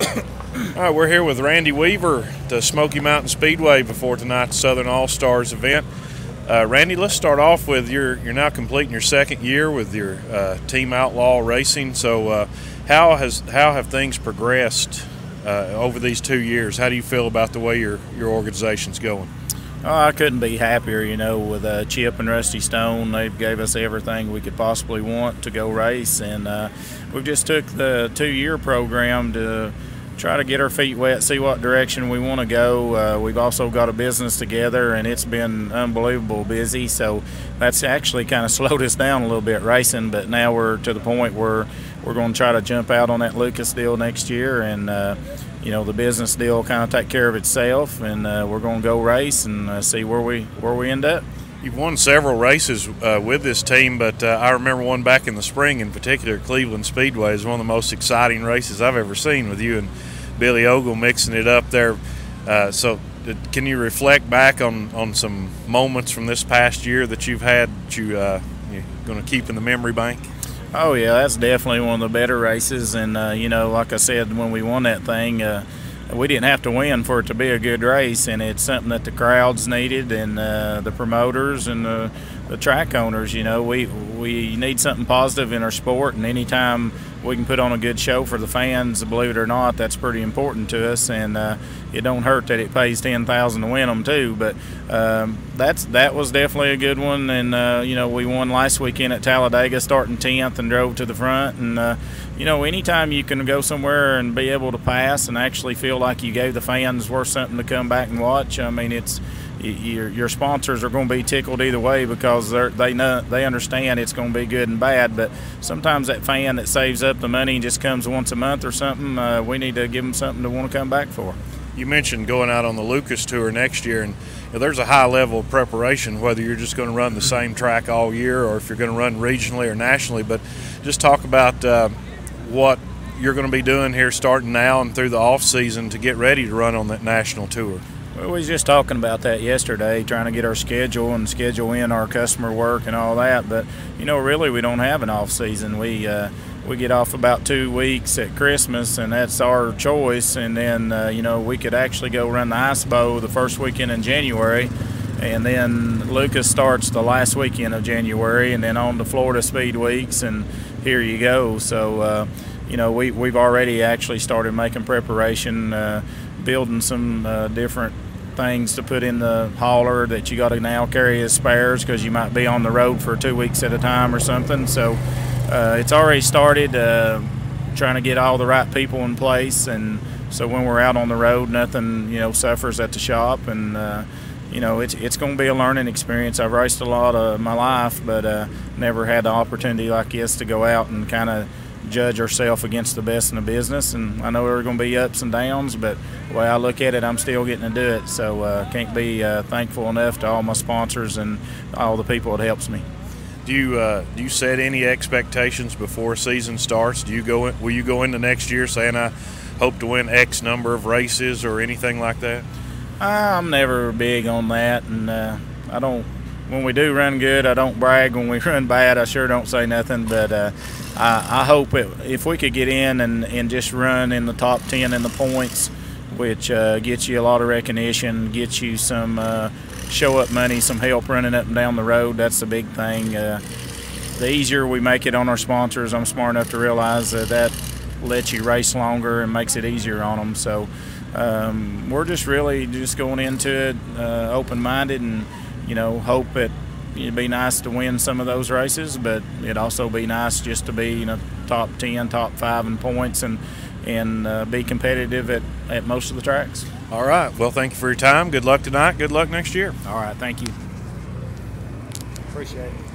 All right, we're here with Randy Weaver, the Smoky Mountain Speedway, before tonight's Southern All-Stars event. Randy, let's start off with you're now completing your second year with your Team Outlaw Racing. So how have things progressed over these 2 years? How do you feel about the way your organization's going? Oh, I couldn't be happier, with Chip and Rusty Stone. They gave us everything we could possibly want to go race, and we just took the 2-year program to try to get our feet wet, see what direction we want to go. We've also got a business together, and it's been unbelievable busy, so that's actually kind of slowed us down a little bit racing, but now we're to the point where we're going to try to jump out on that Lucas deal next year, and the business deal will kind of take care of itself, and we're going to go race and see where we end up. You've won several races with this team, but I remember one back in the spring in particular. Cleveland Speedway is one of the most exciting races I've ever seen, with you and Billy Ogle mixing it up there. So can you reflect back on some moments from this past year that you've had that you're going to keep in the memory bank? Oh, yeah, that's definitely one of the better races. And, like I said, when we won that thing, we didn't have to win for it to be a good race. And it's something that the crowds needed, and the promoters and the track owners. We need something positive in our sport. And anytime we can put on a good show for the fans, believe it or not, that's pretty important to us. And it don't hurt that it pays $10,000 to win them too. But that was definitely a good one. And we won last weekend at Talladega, starting 10th, and drove to the front. And anytime you can go somewhere and be able to pass and actually feel like you gave the fans worth something to come back and watch, I mean, your sponsors are going to be tickled either way, because they understand it's going to be good and bad. But sometimes that fan that saves up the money and just comes once a month or something, we need to give them something to want to come back for. You mentioned going out on the Lucas Tour next year, and there's a high level of preparation, whether you're just going to run the same track all year or if you're going to run regionally or nationally. But just talk about what you're going to be doing here starting now and through the off season to get ready to run on that national tour. Well, we was just talking about that yesterday, trying to get our schedule and schedule in our customer work and all that. But really, we don't have an off season. We get off about 2 weeks at Christmas, and that's our choice. And then we could actually go run the Ice Bowl the first weekend in January, and then Lucas starts the last weekend of January, and then on to Florida Speed Weeks, and here you go. So we've already actually started making preparation, building some different things to put in the hauler that you got to now carry as spares, because you might be on the road for 2 weeks at a time or something. So it's already started, trying to get all the right people in place, and so when we're out on the road, nothing suffers at the shop. And it's going to be a learning experience. I've raced a lot of my life, but never had the opportunity like this to go out and kind of judge ourselves against the best in the business. And I know there are going to be ups and downs, but the way I look at it, I'm still getting to do it. So can't be thankful enough to all my sponsors and all the people that helps me. Do you set any expectations before season starts? Will you go into next year saying I hope to win X number of races or anything like that? I'm never big on that, and I don't. When we do run good, I don't brag. When we run bad, I sure don't say nothing. But I hope if we could get in and just run in the top 10 in the points, which gets you a lot of recognition, gets you some show-up money, some help running up and down the road. That's the big thing. The easier we make it on our sponsors, I'm smart enough to realize that lets you race longer and makes it easier on them. So we're just really just going into it open-minded, and hope it'd be nice to win some of those races, but it'd also be nice just to be top 10, top 5 in points, and be competitive at most of the tracks. All right. Well, thank you for your time. Good luck tonight. Good luck next year. All right. Thank you. Appreciate it.